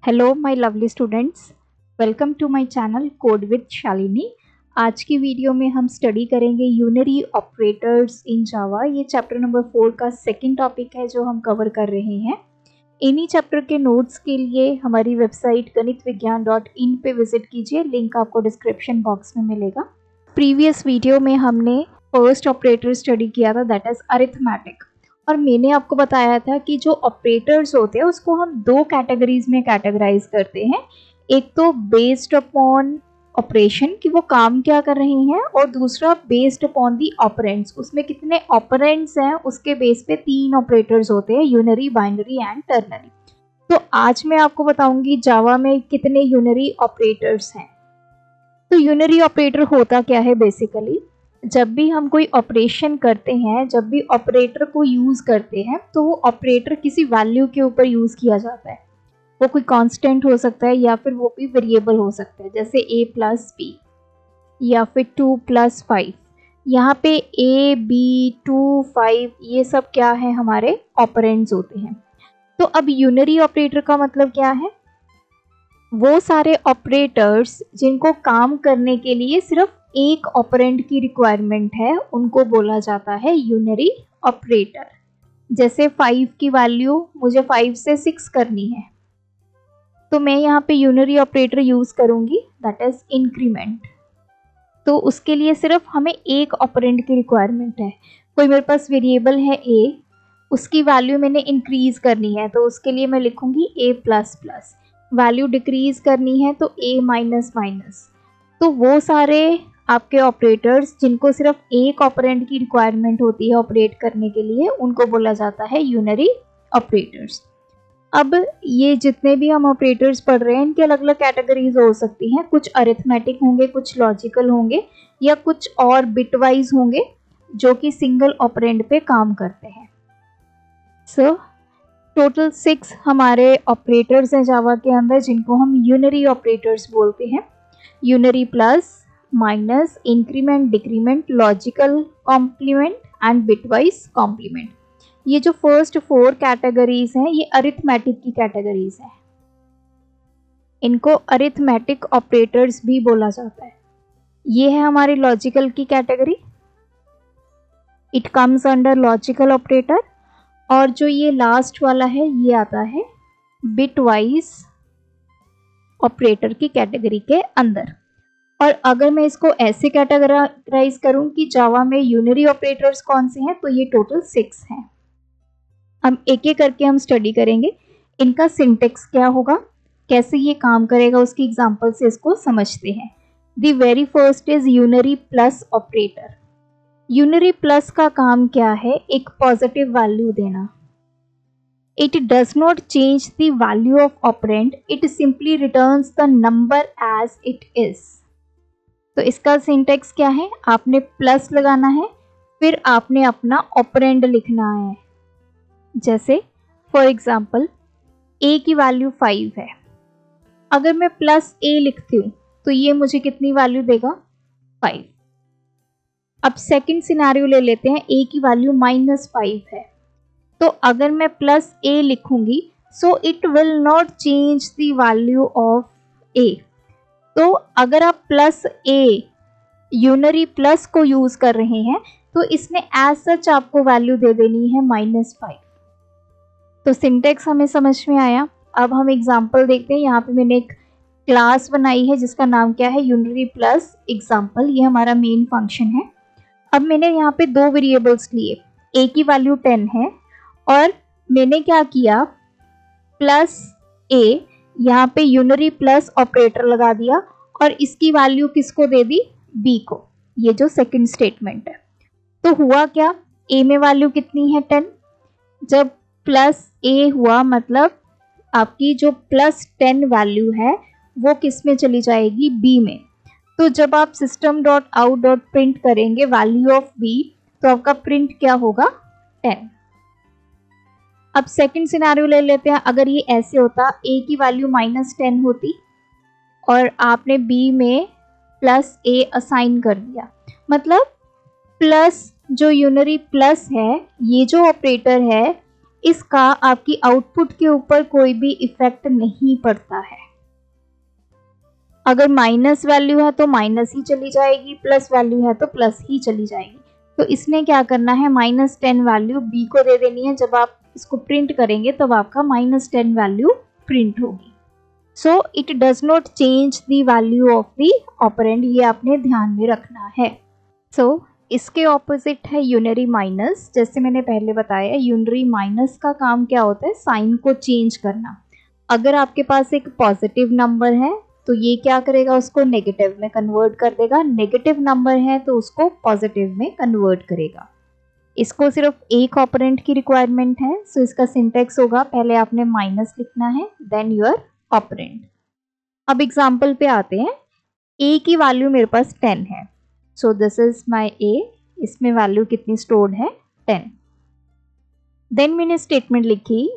Hello my lovely students, welcome to my channel code with Shalini. आज की video में हम स्टडी करेंगे यूनरी ऑपरेटर्स इन जावा। ये चैप्टर नंबर 4 का सेकंड टॉपिक है जो हम कवर कर रहे हैं। इन्हीं चैप्टर के नोट्स के लिए हमारी वेबसाइट ganitviggyan.in पे विजिट कीजिए, लिंक आपको डिस्क्रिप्शन बॉक्स में मिलेगा। प्रीवियस वीडियो में हमने फर्स्ट ऑपरेटर स्टडी किया था, दैट इज अरिथमेटिक, और मैंने आपको बताया था कि जो ऑपरेटर्स होते हैं उसको हम दो कैटेगरीज में कैटेगराइज करते हैं। एक तो बेस्ड अपॉन ऑपरेशन कि वो काम क्या कर रहे हैं, और दूसरा बेस्ड अपॉन दी ऑपरेंड्स, उसमें कितने ऑपरेंड्स हैं उसके बेस पे तीन ऑपरेटर्स होते हैं, यूनरी, बाइनरी एंड टर्नरी। तो आज मैं आपको बताऊंगी जावा में कितने यूनरी ऑपरेटर्स हैं। तो यूनरी ऑपरेटर होता क्या है बेसिकली, जब भी हम कोई ऑपरेशन करते हैं, जब भी ऑपरेटर को यूज करते हैं तो वो ऑपरेटर किसी वैल्यू के ऊपर यूज किया जाता है। वो कोई कांस्टेंट हो सकता है या फिर वो भी वेरिएबल हो सकता है, जैसे a प्लस बी या फिर 2 प्लस 5। यहाँ पे a, b, 2, 5 ये सब क्या है, हमारे ऑपरेंड्स होते हैं। तो अब यूनरी ऑपरेटर का मतलब क्या है, वो सारे ऑपरेटर्स जिनको काम करने के लिए सिर्फ एक ऑपरेंड की रिक्वायरमेंट है, उनको बोला जाता है यूनरी ऑपरेटर। जैसे 5 की वैल्यू मुझे 5 से 6 करनी है, तो मैं यहाँ पे यूनरी ऑपरेटर यूज करूंगी, दैट इज इंक्रीमेंट। तो उसके लिए सिर्फ हमें एक ऑपरेंड की रिक्वायरमेंट है। कोई मेरे पास वेरिएबल है a, उसकी वैल्यू मैंने इंक्रीज करनी है, तो उसके लिए मैं लिखूंगी a plus plus. Value decrease करनी है तो a माइनस माइनस। तो वो सारे आपके ऑपरेटर्स जिनको सिर्फ एक ऑपरेंड की रिक्वायरमेंट होती है ऑपरेट करने के लिए, उनको बोला जाता है यूनरी ऑपरेटर्स। अब ये जितने भी हम ऑपरेटर्स पढ़ रहे हैं इनकी अलग अलग कैटेगरीज हो सकती हैं। कुछ अरिथमेटिक होंगे, कुछ लॉजिकल होंगे, या कुछ और बिटवाइज होंगे जो कि सिंगल ऑपरेंड पे काम करते हैं। सो टोटल 6 हमारे ऑपरेटर्स हैं जावा के अंदर जिनको हम यूनरी ऑपरेटर्स बोलते हैं। Unary plus, minus, increment, decrement, logical complement and bitwise complement. ये जो फर्स्ट 4 कैटेगरीज हैं ये अरिथमेटिक की कैटेगरीज हैं, इनको अरिथमेटिक ऑपरेटर्स भी बोला जाता है। ये है हमारी लॉजिकल की category, it comes under logical operator. और जो ये लास्ट वाला है ये आता है बिटवाइज ऑपरेटर की कैटेगरी के अंदर। और अगर मैं इसको ऐसे कैटेगराइज करूं कि जावा में यूनरी ऑपरेटर्स कौन से हैं, तो ये टोटल 6 हैं। हम एक एक करके हम स्टडी करेंगे, इनका सिंटेक्स क्या होगा, कैसे ये काम करेगा, उसकी एग्जांपल से इसको समझते हैं। The very first is unary plus operator. Unary plus का काम क्या है, एक पॉजिटिव वैल्यू देना। It does not change the value of operand, it simply returns the number as it is. तो इसका सिंटेक्स क्या है, आपने प्लस लगाना है, फिर आपने अपना ऑपरेंड लिखना है। जैसे फॉर एग्जाम्पल a की वैल्यू 5 है, अगर मैं प्लस a लिखती हूँ तो ये मुझे कितनी वैल्यू देगा, 5। अब सेकंड सिनेरियो ले लेते हैं, a की वैल्यू -5 है, तो अगर मैं प्लस a लिखूंगी so it will not change the value of a। तो अगर आप प्लस a यूनरी प्लस को यूज कर रहे हैं तो इसने एज सच आपको वैल्यू दे देनी है -5। तो सिंटेक्स हमें समझ में आया। अब हम एग्जाम्पल देखते हैं। यहाँ पे मैंने एक क्लास बनाई है जिसका नाम क्या है, यूनरी प्लस एग्जाम्पल। ये हमारा मेन फंक्शन है। अब मैंने यहाँ पे 2 वेरिएबल्स लिए, a की वैल्यू 10 है और मैंने क्या किया, प्लस a यहाँ पे यूनरी प्लस ऑपरेटर लगा दिया और इसकी वैल्यू किसको दे दी, b को। ये जो सेकंड स्टेटमेंट है, तो हुआ क्या, a में वैल्यू कितनी है 10, जब प्लस a हुआ मतलब आपकी जो प्लस 10 वैल्यू है वो किस में चली जाएगी, b में। तो जब आप system.out.print करेंगे वैल्यू ऑफ b, तो आपका प्रिंट क्या होगा, 10। अब सेकंड सिनेरियो ले लेते हैं। अगर ये ऐसे होता, a की वैल्यू -10 होती और आपने b में प्लस a असाइन कर दिया, मतलब प्लस जो यूनरी प्लस है, ये जो ऑपरेटर है इसका आपकी आउटपुट के ऊपर कोई भी इफेक्ट नहीं पड़ता है। अगर माइनस वैल्यू है तो माइनस ही चली जाएगी, प्लस वैल्यू है तो प्लस ही चली जाएगी। तो इसने क्या करना है, -10 वैल्यू बी को दे देनी है। जब आप इसको प्रिंट करेंगे तब आपका -10 वैल्यू प्रिंट होगी। So it does not change the value of the operand, ये आपने ध्यान में रखना है। सो इसके ऑपोजिट है यूनरी माइनस। जैसे मैंने पहले बताया, यूनरी माइनस का काम क्या होता है, साइन को चेंज करना। अगर आपके पास एक पॉजिटिव नंबर है तो ये क्या करेगा, उसको नेगेटिव में कन्वर्ट कर देगा। नेगेटिव नंबर है तो उसको पॉजिटिव में कन्वर्ट करेगा। इसको सिर्फ एक ऑपरेंड की रिक्वायरमेंट है। सो इसका सिंटेक्स होगा, पहले आपने माइनस लिखना है, देन योर ऑपरेंड। अब एग्जाम्पल पे आते हैं। ए की वैल्यू मेरे पास 10 है। सो दिस इज माई ए। इसमें वैल्यू कितनी स्टोर्ड है, 10। देन मैंने स्टेटमेंट लिखी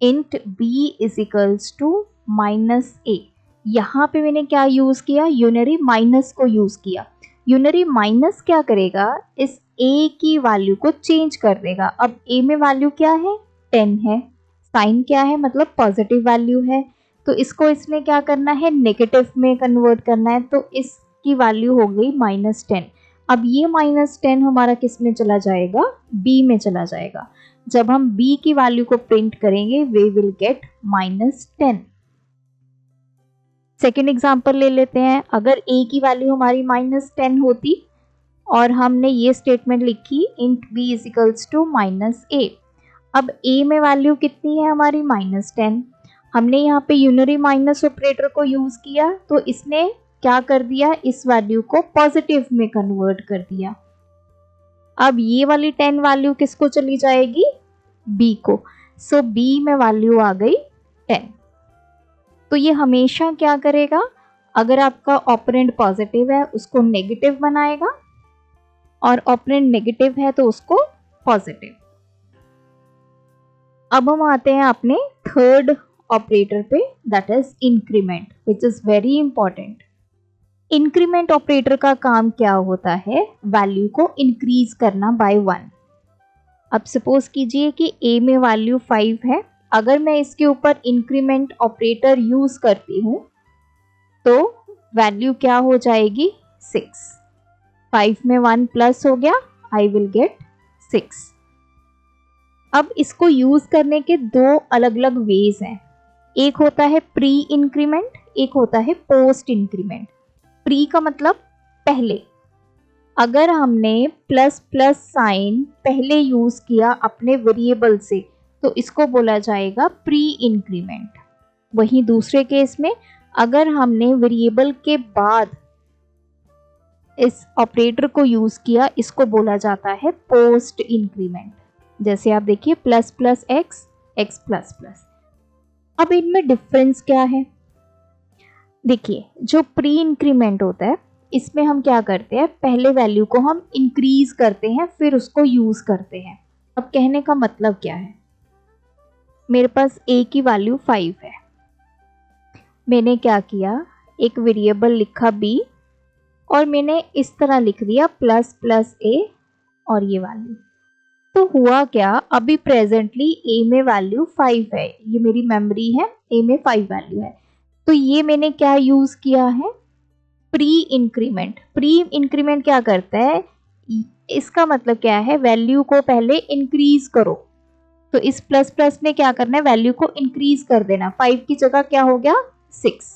int b is equals to -a। यहाँ पे मैंने क्या यूज किया, यूनरी माइनस को यूज किया। यूनरी माइनस क्या करेगा, इस a की वैल्यू को चेंज कर देगा। अब a में वैल्यू क्या है, 10 है। साइन क्या है, मतलब पॉजिटिव वैल्यू है। तो इसको इसने क्या करना है, नेगेटिव में कन्वर्ट करना है। तो इसकी वैल्यू हो गई -10। अब ये -10 हमारा किस में चला जाएगा, b में चला जाएगा। जब हम b की वैल्यू को प्रिंट करेंगे, we will get -10। Second example ले लेते हैं। अगर a की वैल्यू हमारी -10 होती और हमने ये स्टेटमेंट लिखी int b is equals to -a। अब a में वैल्यू कितनी है हमारी, -10। हमने यहाँ पे यूनरी माइनस ऑपरेटर को यूज किया तो इसने क्या कर दिया, इस वैल्यू को पॉजिटिव में कन्वर्ट कर दिया। अब ये वाली 10 वैल्यू किसको चली जाएगी, b को। सो b में वैल्यू आ गई 10। तो ये हमेशा क्या करेगा, अगर आपका ऑपरेंड पॉजिटिव है उसको नेगेटिव बनाएगा और ऑपरेंड नेगेटिव है तो उसको पॉजिटिव। अब हम आते हैं अपने थर्ड ऑपरेटर पे, that is increment, which is very important. Increment operator का काम क्या होता है, वैल्यू को इंक्रीज करना बाय 1। अब सपोज कीजिए कि a में वैल्यू 5 है। अगर मैं इसके ऊपर इंक्रीमेंट ऑपरेटर यूज करती हूँ तो वैल्यू क्या हो जाएगी, 6। 5 में 1 प्लस हो गया, आई विल गेट 6। अब इसको यूज करने के दो अलग अलग वेज हैं। एक होता है प्री इंक्रीमेंट, एक होता है पोस्ट इंक्रीमेंट। प्री का मतलब पहले। अगर हमने प्लस प्लस साइन पहले यूज किया अपने वेरिएबल से तो इसको बोला जाएगा प्री इंक्रीमेंट। वहीं दूसरे केस में अगर हमने वेरिएबल के बाद इस ऑपरेटर को यूज किया, इसको बोला जाता है पोस्ट इंक्रीमेंट। जैसे आप देखिए plus plus x, x plus plus. अब इनमें डिफरेंस क्या है, देखिए जो प्री इंक्रीमेंट होता है इसमें हम क्या करते हैं, पहले वैल्यू को हम इंक्रीज करते हैं फिर उसको यूज करते हैं। अब कहने का मतलब क्या है, मेरे पास a की वैल्यू 5 है। मैंने क्या किया, एक वेरिएबल लिखा b और मैंने इस तरह लिख दिया प्लस प्लस a और ये वैल्यू। तो हुआ क्या, अभी प्रेजेंटली a में वैल्यू 5 है, ये मेरी मेमोरी है, a में 5 वैल्यू है। तो ये मैंने क्या यूज किया है, प्री इंक्रीमेंट। प्री इंक्रीमेंट क्या करता है, इसका मतलब क्या है, वैल्यू को पहले इंक्रीज करो। तो इस प्लस प्लस ने क्या करना है, वैल्यू को इंक्रीज कर देना। 5 की जगह क्या हो गया, 6।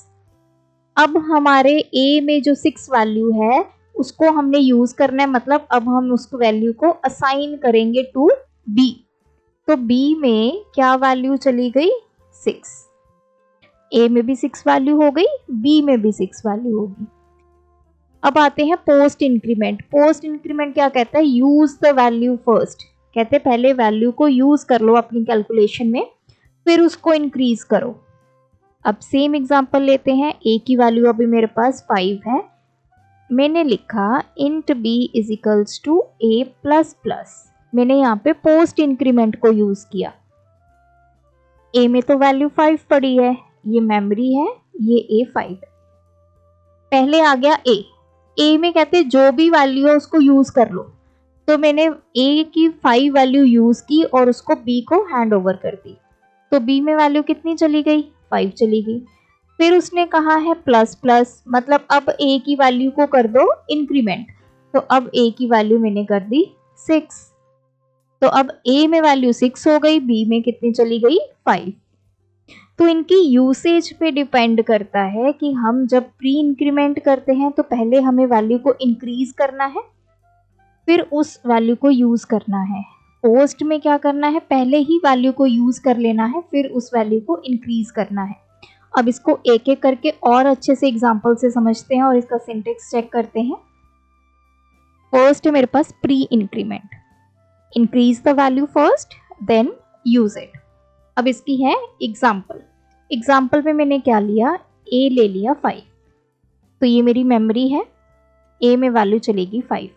अब हमारे a में जो 6 वैल्यू है उसको हमने यूज करना है, मतलब अब हम उसको वैल्यू को असाइन करेंगे टू b। तो b में क्या वैल्यू चली गई, 6। a में भी 6 वैल्यू हो गई, b में भी 6 वैल्यू होगी। अब आते हैं पोस्ट इंक्रीमेंट। पोस्ट इंक्रीमेंट क्या कहता है, यूज द वैल्यू फर्स्ट। कहते हैं पहले वैल्यू को यूज कर लो अपनी कैलकुलेशन में, फिर उसको इंक्रीज करो। अब सेम एग्जांपल लेते हैं, a की वैल्यू अभी मेरे पास 5 है। मैंने लिखा int b is equals to a plus plus. मैंने यहाँ पे पोस्ट इंक्रीमेंट को यूज किया। a में तो वैल्यू 5 पड़ी है, ये मेमोरी है, ये a5। पहले आ गया a में कहते हैं जो भी वैल्यू है उसको यूज कर लो। तो मैंने ए की 5 वैल्यू यूज की और उसको बी को हैंड ओवर कर दी, तो बी में वैल्यू कितनी चली गई, 5 चली गई। फिर उसने कहा है प्लस प्लस, मतलब अब ए की वैल्यू को कर दो इंक्रीमेंट, तो अब ए की वैल्यू मैंने कर दी 6, तो अब ए में वैल्यू 6 हो गई, बी में कितनी चली गई, 5। तो इनकी यूसेज पे डिपेंड करता है कि हम जब प्री इंक्रीमेंट करते हैं तो पहले हमें वैल्यू को इंक्रीज करना है, फिर उस वैल्यू को यूज करना है। पोस्ट में क्या करना है, पहले ही वैल्यू को यूज कर लेना है, फिर उस वैल्यू को इंक्रीज करना है। अब इसको एक एक करके और अच्छे से एग्जांपल से समझते हैं और इसका सिंटेक्स चेक करते हैं। फर्स्ट मेरे पास pre increment, increase the value first then use it. अब इसकी है एग्जाम्पल, एग्जाम्पल में मैंने क्या लिया, ए ले लिया 5, तो ये मेरी मेमोरी है, ए में वैल्यू चलेगी 5।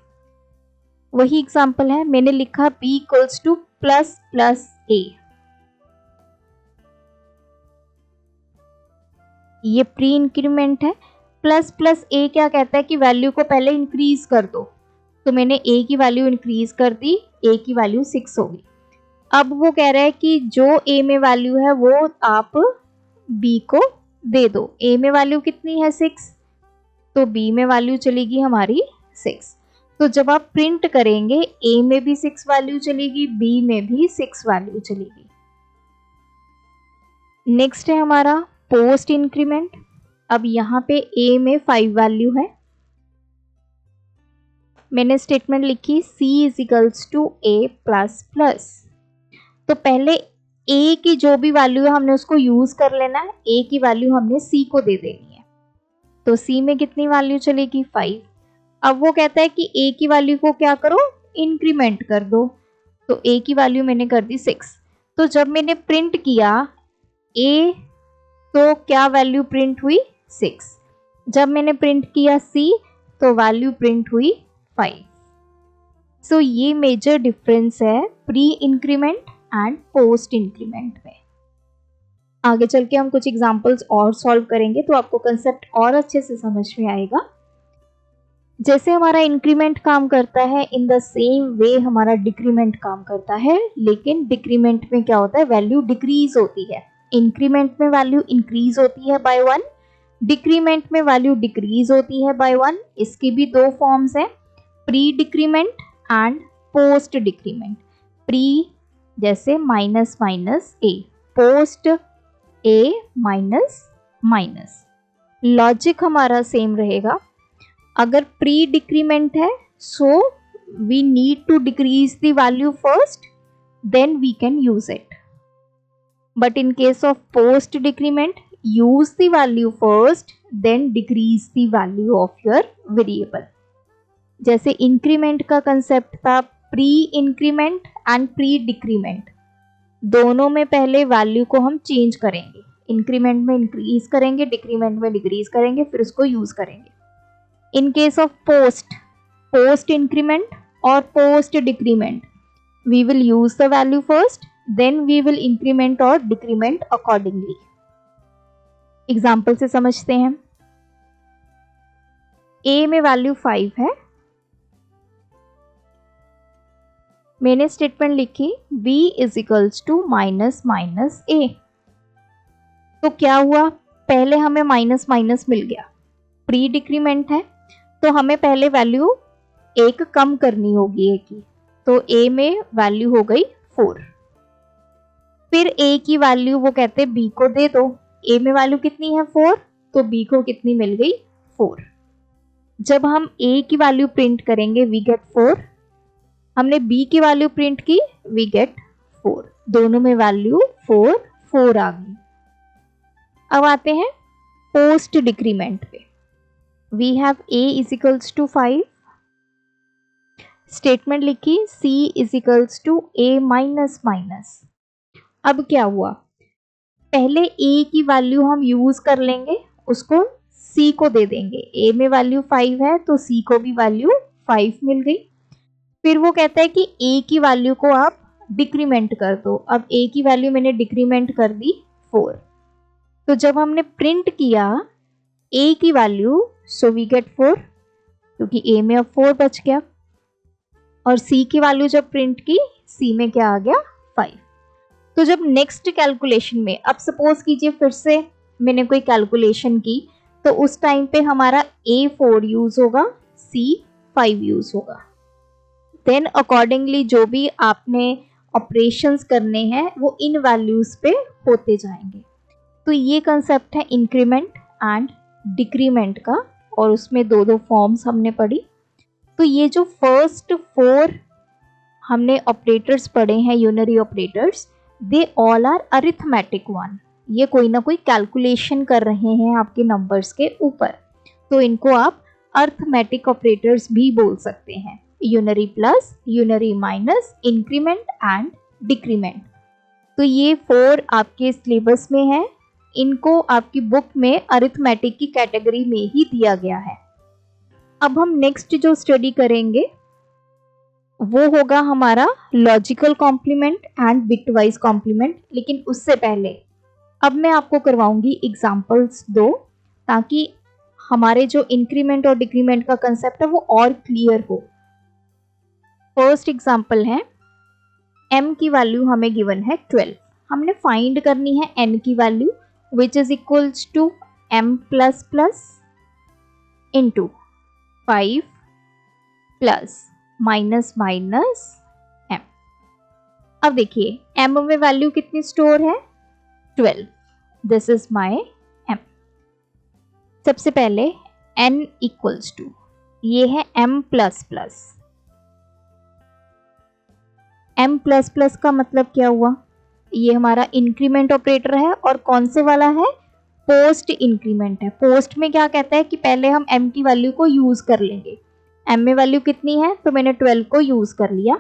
वही एग्जाम्पल है, मैंने लिखा b equals to plus plus A, ये प्री इंक्रीमेंट है। प्लस प्लस ए क्या कहता है कि वैल्यू को पहले इंक्रीज कर दो, तो मैंने a की वैल्यू इंक्रीज कर दी, a की वैल्यू 6 होगी। अब वो कह रहा है कि जो a में वैल्यू है वो आप b को दे दो, a में वैल्यू कितनी है 6, तो b में वैल्यू चलेगी हमारी 6। तो जब आप प्रिंट करेंगे a में भी 6 वैल्यू चलेगी, b में भी 6 वैल्यू चलेगी। नेक्स्ट है हमारा पोस्ट इंक्रीमेंट। अब यहाँ पे a में 5 वैल्यू है, मैंने स्टेटमेंट लिखी c is equals to a plus plus, तो पहले a की जो भी वैल्यू है हमने उसको यूज कर लेना है, a की वैल्यू हमने c को दे देनी है, तो c में कितनी वैल्यू चलेगी 5। अब वो कहता है कि a की वैल्यू को क्या करो, इंक्रीमेंट कर दो, तो a की वैल्यू मैंने कर दी 6। तो जब मैंने प्रिंट किया a, तो क्या वैल्यू प्रिंट हुई 6, जब मैंने प्रिंट किया c तो वैल्यू प्रिंट हुई 5। सो ये मेजर डिफरेंस है pre increment and post increment में। आगे चल के हम कुछ एग्जांपल्स और सॉल्व करेंगे तो आपको कंसेप्ट और अच्छे से समझ में आएगा। जैसे हमारा इंक्रीमेंट काम करता है, इन द सेम वे हमारा डिक्रीमेंट काम करता है, लेकिन डिक्रीमेंट में क्या होता है, वैल्यू डिक्रीज होती है। इंक्रीमेंट में वैल्यू इंक्रीज होती है बाय 1, डिक्रीमेंट में वैल्यू डिक्रीज होती है बाय 1। इसकी भी दो फॉर्म्स हैं, pre decrement and post decrement. Pre जैसे minus minus a, post a minus minus. Logic हमारा सेम रहेगा, अगर प्री डिक्रीमेंट है so we need to decrease the value first then we can use it, but in case of post decrement use the value first then decrease the value of your variable। जैसे increment का concept था pre increment and pre decrement, दोनों में पहले value को हम change करेंगे, increment में इंक्रीज करेंगे, डिक्रीमेंट में डिक्रीज करेंगे, फिर उसको यूज करेंगे। In case of post increment और post decrement we will use the value first then we will increment और डिक्रीमेंट अकॉर्डिंगली। एग्जाम्पल से समझते हैं। a में वैल्यू 5 है, मैंने स्टेटमेंट लिखी b is equals to minus minus A. तो क्या हुआ, पहले हमें माइनस माइनस मिल गया, प्री डिक्रीमेंट है तो हमें पहले वैल्यू एक कम करनी होगी a की, तो a में वैल्यू हो गई 4। फिर a की वैल्यू वो कहते b को दे दो, a में वैल्यू कितनी है 4, तो b को कितनी मिल गई 4। जब हम a की वैल्यू प्रिंट करेंगे वी गेट 4, हमने b की वैल्यू प्रिंट की वी गेट 4, दोनों में वैल्यू 4 4 आ गई। अब आते हैं पोस्ट डिक्रीमेंट पे। We have a is equals to 5, statement लिखी c is equals to a minus minus. अब क्या हुआ, पहले a की वैल्यू हम यूज कर लेंगे, उसको c को दे देंगे, a में वैल्यू 5 है तो c को भी वैल्यू 5 मिल गई। फिर वो कहता है कि a की वैल्यू को आप डिक्रीमेंट कर दो, अब a की वैल्यू मैंने डिक्रीमेंट कर दी 4। तो जब हमने प्रिंट किया a की वैल्यू सो वी गेट 4, क्योंकि a में अब 4 बच गया। और c की वैल्यू जब प्रिंट की, c में क्या आ गया 5। तो जब नेक्स्ट कैलकुलेशन में, अब सपोज कीजिए फिर से मैंने कोई कैलकुलेशन की, तो उस टाइम पे हमारा a 4 यूज होगा, c 5 यूज होगा। देन अकॉर्डिंगली जो भी आपने ऑपरेशंस करने हैं वो इन वैल्यूज पे होते जाएंगे। तो ये कंसेप्ट है इंक्रीमेंट एंड डिक्रीमेंट का, और उसमें दो दो फॉर्म्स हमने पढ़ी। तो ये जो फर्स्ट 4 हमने ऑपरेटर्स पढ़े हैं, unary operators, they all are arithmetic one. ये कोई ना कोई कैलकुलेशन कर रहे हैं आपके नंबर्स के ऊपर, तो इनको आप अरिथमेटिक ऑपरेटर्स भी बोल सकते हैं। Unary plus, unary minus, increment and decrement. तो ये 4 आपके सिलेबस में है, इनको आपकी बुक में अरिथमेटिक की कैटेगरी में ही दिया गया है। अब हम नेक्स्ट जो स्टडी करेंगे वो होगा हमारा logical complement and bitwise complement. लेकिन उससे पहले अब मैं आपको करवाऊंगी एग्जांपल्स 2, ताकि हमारे जो इंक्रीमेंट और डिक्रीमेंट का कंसेप्ट है वो और क्लियर हो। फर्स्ट एग्जांपल है, m की वैल्यू हमें गिवन है 12, हमने फाइंड करनी है n की value which is equals to m plus plus into 5 plus minus minus m। अब देखिए m में वैल्यू कितनी स्टोर है 12, दिस इज माय m। सबसे पहले n इक्वल्स टू, ये है m plus plus. m plus plus का मतलब क्या हुआ, ये हमारा इंक्रीमेंट ऑपरेटर है और कौन से वाला है, पोस्ट इंक्रीमेंट है। पोस्ट में क्या कहता है कि पहले हम m की वैल्यू को यूज कर लेंगे। m में वैल्यू कितनी है, तो मैंने 12 को यूज कर लिया,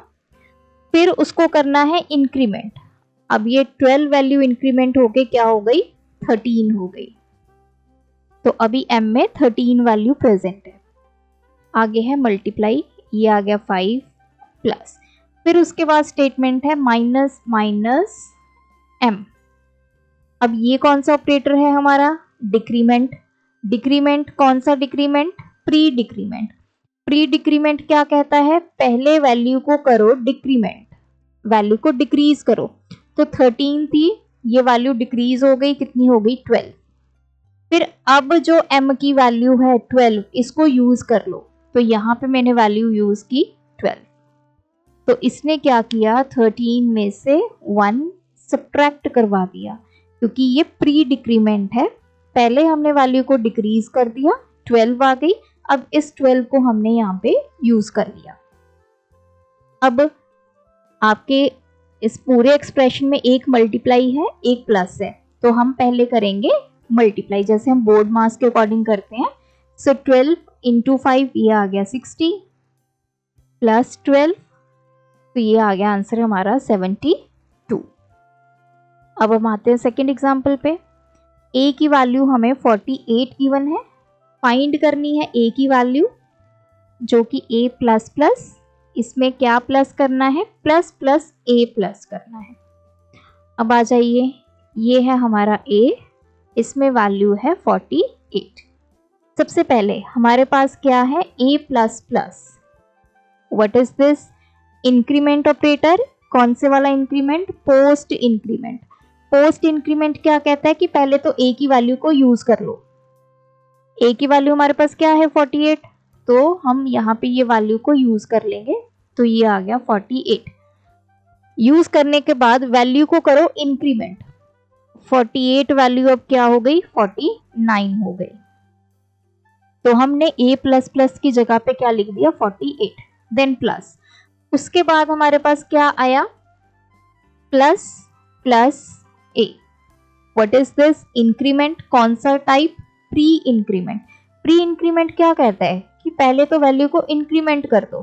फिर उसको करना है इंक्रीमेंट। अब ये 12 वैल्यू इंक्रीमेंट होके क्या हो गई 13 हो गई, तो अभी m में 13 वैल्यू प्रेजेंट है। आगे है मल्टीप्लाई, ये आ गया 5 प्लस, फिर उसके बाद स्टेटमेंट है माइनस माइनस m। अब ये कौन सा ऑपरेटर है हमारा, डिक्रीमेंट। डिक्रीमेंट कौन सा decrement, pre decrement. Pre decrement क्या कहता है, पहले वैल्यू को करो डिक्रीमेंट, वैल्यू को डिक्रीज करो। तो 13 थी, ये वैल्यू डिक्रीज हो गई, कितनी हो गई 12। फिर अब जो m की वैल्यू है 12, इसको यूज कर लो, तो यहाँ पे मैंने वैल्यू यूज की 12। तो इसने क्या किया, 13 में से 1 सब्ट्रैक्ट करवा दिया, क्योंकि ये प्री डिक्रीमेंट है। पहले हमने वैल्यू को डिक्रीज कर दिया, 12 आ गई, अब इस 12 को हमने यहाँ पे यूज कर लिया। अब आपके इस पूरे एक्सप्रेशन में एक मल्टीप्लाई है, एक प्लस है, तो हम पहले करेंगे मल्टीप्लाई, जैसे हम बोर्ड मास के अकॉर्डिंग करते हैं। सो 12 इंटू 5, ये आ गया 60 प्लस 12, तो ये आ गया आंसर हमारा 72। अब हम आते हैं सेकेंड एग्जाम्पल पे। a की वैल्यू हमें 48 गिवन है, फाइंड करनी है a की वैल्यू, जो कि a प्लस प्लस, इसमें क्या प्लस करना है, प्लस प्लस a प्लस करना है। अब आ जाइए, ये है हमारा a, इसमें वैल्यू है 48। सबसे पहले हमारे पास क्या है, a plus plus, what is this, increment operator. कौन से वाला increment, post increment. Post increment क्या कहता है कि पहले तो a की वैल्यू को यूज कर लो। a की वैल्यू हमारे पास क्या है 48, तो हम यहाँ पे ये वैल्यू को यूज कर लेंगे, तो ये आ गया 48। यूज करने के बाद वैल्यू को करो इंक्रीमेंट, 48 वैल्यू अब क्या हो गई 49 हो गई। तो हमने a प्लस प्लस की जगह पे क्या लिख दिया 48, देन प्लस। उसके बाद हमारे पास क्या आया, plus plus a। What is this, increment. कौन सा type, pre increment. Pre increment क्या कहता है कि पहले तो वैल्यू को इंक्रीमेंट कर दो,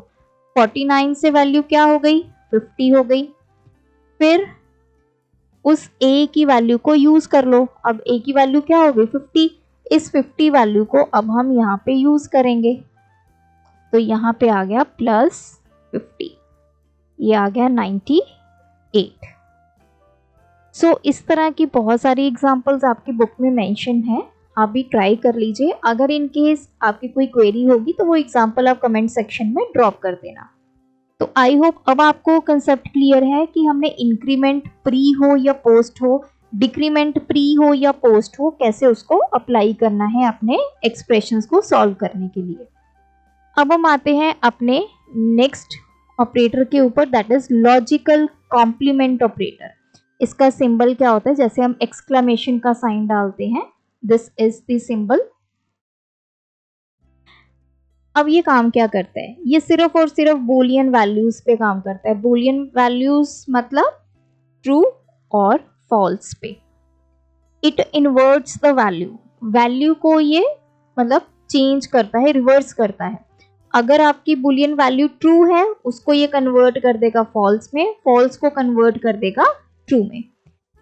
49 से वैल्यू क्या हो गई 50 हो गई, फिर उस a की वैल्यू को यूज कर लो। अब a की वैल्यू क्या हो गई 50, इस 50 वैल्यू को अब हम यहाँ पे यूज करेंगे, तो यहाँ पे आ गया प्लस 50, ये आ गया 98। सो इस तरह की बहुत सारी एग्जांपल्स आपकी बुक में मेंशन है, आप भी ट्राई कर लीजिए। अगर इन केस आपकी कोई क्वेरी होगी तो वो एग्जांपल आप कमेंट सेक्शन में ड्रॉप कर देना। तो आई होप अब आपको कंसेप्ट क्लियर है कि हमने इंक्रीमेंट प्री हो या पोस्ट हो, डिक्रीमेंट प्री हो या पोस्ट हो, कैसे उसको अप्लाई करना है अपने एक्सप्रेशंस को सॉल्व करने के लिए। अब हम आते हैं अपने नेक्स्ट ऑपरेटर के ऊपर, that is logical complement operator. इसका सिंबल क्या होता है, जैसे हम एक्सक्लेमेशन का साइन डालते हैं, दिस इज द सिंबल। अब ये काम क्या करता है, ये सिर्फ और सिर्फ बूलियन वैल्यूज पे काम करता है। बूलियन वैल्यूज मतलब ट्रू और फॉल्स पे। इट इन्वर्ट्स द वैल्यू, वैल्यू को ये मतलब चेंज करता है, रिवर्स करता है। अगर आपकी बुलियन वैल्यू ट्रू है, उसको ये कन्वर्ट कर देगा फॉल्स में, फॉल्स को कन्वर्ट कर देगा ट्रू में।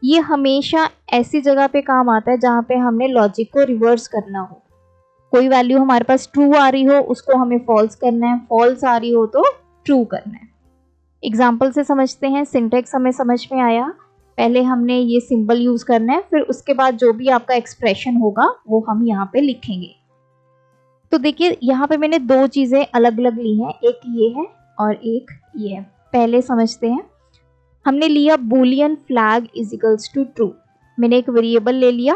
ये हमेशा ऐसी जगह पे काम आता है जहां पे हमने लॉजिक को रिवर्स करना हो। कोई वैल्यू हमारे पास ट्रू आ रही हो, उसको हमें फॉल्स करना है, फॉल्स आ रही हो तो ट्रू करना है। एग्जाम्पल से समझते हैं, सिंटेक्स हमें समझ में आया। पहले हमने ये सिंबल यूज करना है, फिर उसके बाद जो भी आपका एक्सप्रेशन होगा वो हम यहाँ पे लिखेंगे। तो देखिए यहाँ पे मैंने दो चीजें अलग अलग ली हैं, एक ये है और एक ये है। पहले समझते हैं, हमने लिया Boolean flag is equals to true. मैंने एक वेरिएबल ले लिया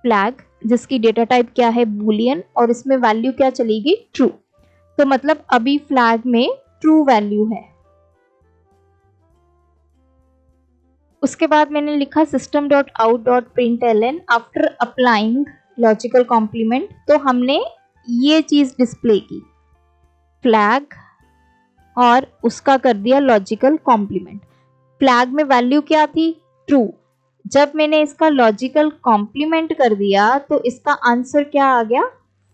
फ्लैग, जिसकी डेटा टाइप क्या है बूलियन, और इसमें वैल्यू क्या चलेगी ट्रू। तो मतलब अभी फ्लैग में ट्रू वैल्यू है। उसके बाद मैंने लिखा system dot out dot print L N after applying logical complement. तो हमने ये चीज डिस्प्ले की, फ्लैग और उसका कर दिया लॉजिकल कॉम्प्लीमेंट। फ्लैग में वैल्यू क्या थी ट्रू, जब मैंने इसका लॉजिकल कॉम्प्लीमेंट कर दिया तो इसका आंसर क्या आ गया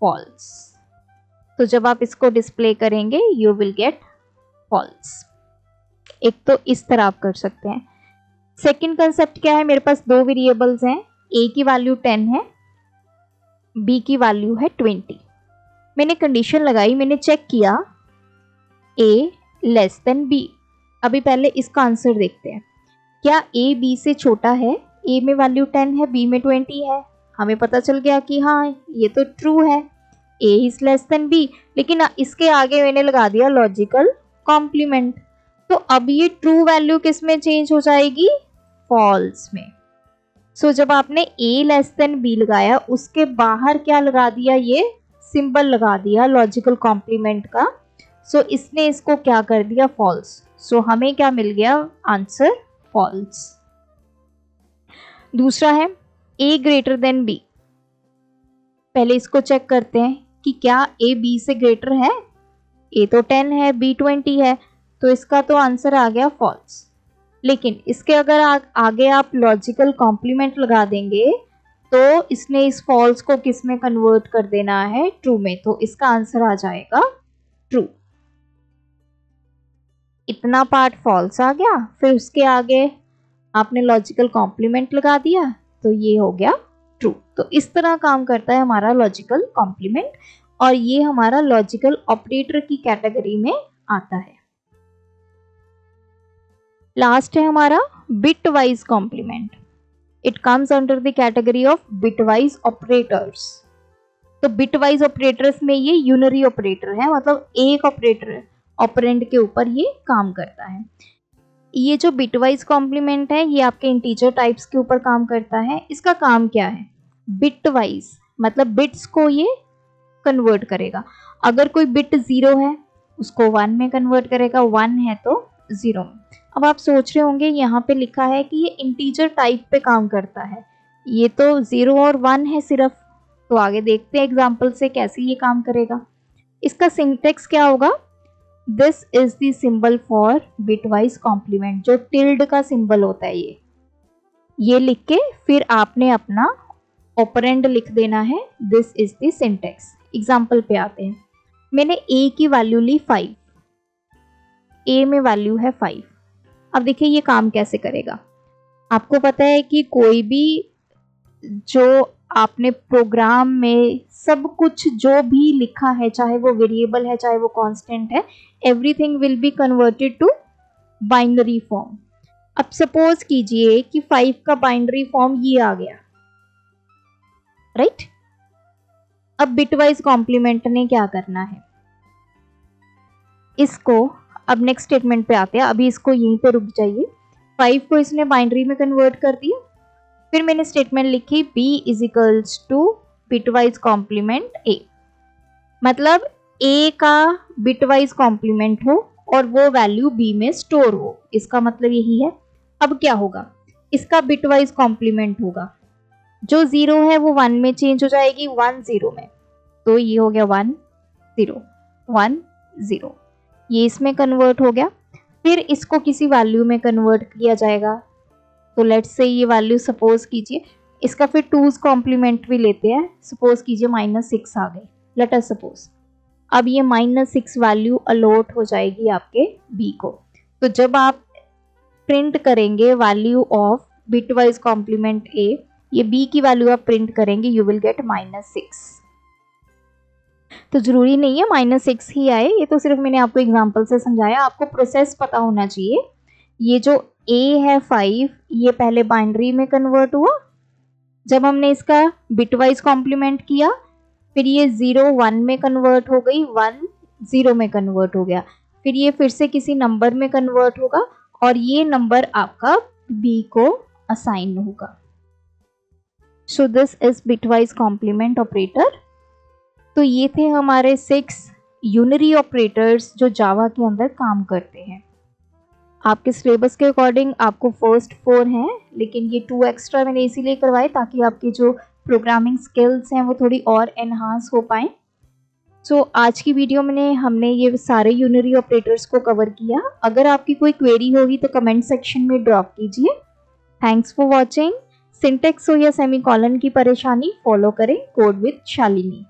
फॉल्स। तो जब आप इसको डिस्प्ले करेंगे यू विल गेट फॉल्स। एक तो इस तरह आप कर सकते हैं। सेकंड कंसेप्ट क्या है, मेरे पास दो वेरिएबल्स हैं, ए की वैल्यू 10 है, बी की वैल्यू है 20। मैंने कंडीशन लगाई, मैंने चेक किया ए लेस देन बी। अभी पहले इसका आंसर देखते हैं, क्या ए बी से छोटा है। ए में वैल्यू 10 है, बी में 20 है। हमें पता चल गया कि हाँ ये तो ट्रू है, ए इज लेस देन बी। लेकिन इसके आगे मैंने लगा दिया लॉजिकल कॉम्प्लीमेंट, तो अब ये ट्रू वैल्यू किस में चेंज हो जाएगी फॉल्स में। सो जब आपने ए लेस देन बी लगाया, उसके बाहर क्या लगा दिया, ये सिंबल लगा दिया लॉजिकल कॉम्प्लीमेंट का। सो इसने इसको क्या कर दिया फॉल्स। सो हमें क्या मिल गया आंसर फॉल्स। दूसरा है ए ग्रेटर देन बी। पहले इसको चेक करते हैं कि क्या ए बी से ग्रेटर है। ए तो 10 है, बी 20 है, तो इसका तो आंसर आ गया फॉल्स। लेकिन इसके अगर आगे आप लॉजिकल कॉम्प्लीमेंट लगा देंगे तो इसने इस फॉल्स को किस में कन्वर्ट कर देना है ट्रू में, तो इसका आंसर आ जाएगा ट्रू। इतना पार्ट फॉल्स आ गया, फिर उसके आगे आपने लॉजिकल कॉम्प्लीमेंट लगा दिया तो ये हो गया ट्रू। तो इस तरह काम करता है हमारा लॉजिकल कॉम्प्लीमेंट, और ये हमारा लॉजिकल ऑपरेटर की कैटेगरी में आता है। लास्ट है हमारा bitwise complement. It comes under the category of bitwise operators. तो बिट वाइज ऑपरेटर्स में ये यूनरी ऑपरेटर है, मतलब एक ऑपरेटर ऑपरेंड के ऊपर ये काम करता है। ये जो बिटवाइज कॉम्प्लीमेंट है ये आपके इंटीजर टाइप्स के ऊपर काम करता है। इसका काम क्या है, बिटवाइज मतलब बिट्स को ये कन्वर्ट करेगा। अगर कोई बिट 0 है उसको 1 में कन्वर्ट करेगा, 1 है तो 0 में। अब आप सोच रहे होंगे यहाँ पे लिखा है कि ये इंटीजर टाइप पे काम करता है, ये तो 0 और 1 है सिर्फ। तो आगे देखते हैं एग्जाम्पल से कैसे ये काम करेगा। इसका सिंटेक्स क्या होगा, this is the symbol for bitwise complement. जो टिल्ड का सिंबल होता है ये लिख के फिर आपने अपना ऑपरेंड लिख देना है। This is the syntax. Example पे आते हैं, मैंने ए की वैल्यू ली 5, ए में वैल्यू है 5। अब देखिए ये काम कैसे करेगा। आपको पता है कि कोई भी जो आपने प्रोग्राम में सब कुछ जो भी लिखा है, चाहे वो वेरिएबल है चाहे वो कांस्टेंट है, everything will be converted to binary form. अब सपोज कीजिए कि 5 का बाइनरी फॉर्म ये आ गया, राइट। अब बिटवाइज कॉम्प्लीमेंट ने क्या करना है, इसको अब नेक्स्ट स्टेटमेंट पे आते हैं, अभी इसको यहीं पे रुक जाइए। 5 को इसने बाइनरी में कन्वर्ट कर दिया, फिर मैंने स्टेटमेंट लिखी b is equals to bitwise complement a, मतलब a का बिटवाइज कॉम्प्लीमेंट हो और वो वैल्यू b में स्टोर हो, इसका मतलब यही है। अब क्या होगा, इसका बिटवाइज कॉम्प्लीमेंट होगा, जो 0 है वो 1 में चेंज हो जाएगी, 1 0 में, तो ये हो गया 1 0 1 0, ये इसमें कन्वर्ट हो गया। फिर इसको किसी वैल्यू में कन्वर्ट किया जाएगा, तो लेट्स से ये वैल्यू सपोज कीजिए, इसका फिर 2's कॉम्प्लीमेंट भी लेते हैं, सपोज कीजिए -6 आ गई, लेट अस सपोज। अब ये -6 वैल्यू अलॉट हो जाएगी आपके b को, तो जब आप प्रिंट करेंगे value of bitwise complement a, ये b की वैल्यू आप प्रिंट करेंगे, यू विल गेट -6। तो जरूरी नहीं है -6 ही आए, ये तो सिर्फ मैंने आपको एग्जांपल से समझाया, आपको प्रोसेस पता होना चाहिए। ये जो a है 5, ये पहले बाइनरी में कन्वर्ट हुआ, जब हमने इसका बिटवाइज कॉम्प्लीमेंट किया, फिर ये 0 1 में कन्वर्ट हो गई, 1 0 में कन्वर्ट हो गया, फिर ये फिर से किसी नंबर में कन्वर्ट होगा और ये नंबर आपका b को असाइन होगा। So this is bitwise complement operator. तो ये थे हमारे 6 यूनरी ऑपरेटर्स जो जावा के अंदर काम करते हैं। आपके सिलेबस के अकॉर्डिंग आपको फर्स्ट 4 हैं, लेकिन ये 2 एक्स्ट्रा मैंने इसीलिए करवाए ताकि आपकी जो प्रोग्रामिंग स्किल्स हैं वो थोड़ी और एनहांस हो पाएँ। सो आज की वीडियो में हमने ये सारे यूनरी ऑपरेटर्स को कवर किया। अगर आपकी कोई क्वेरी होगी तो कमेंट सेक्शन में ड्रॉप कीजिए। Thanks for watching. सिंटेक्स हो या सेमीकोलन की परेशानी, फॉलो करें कोड विद शालिनी।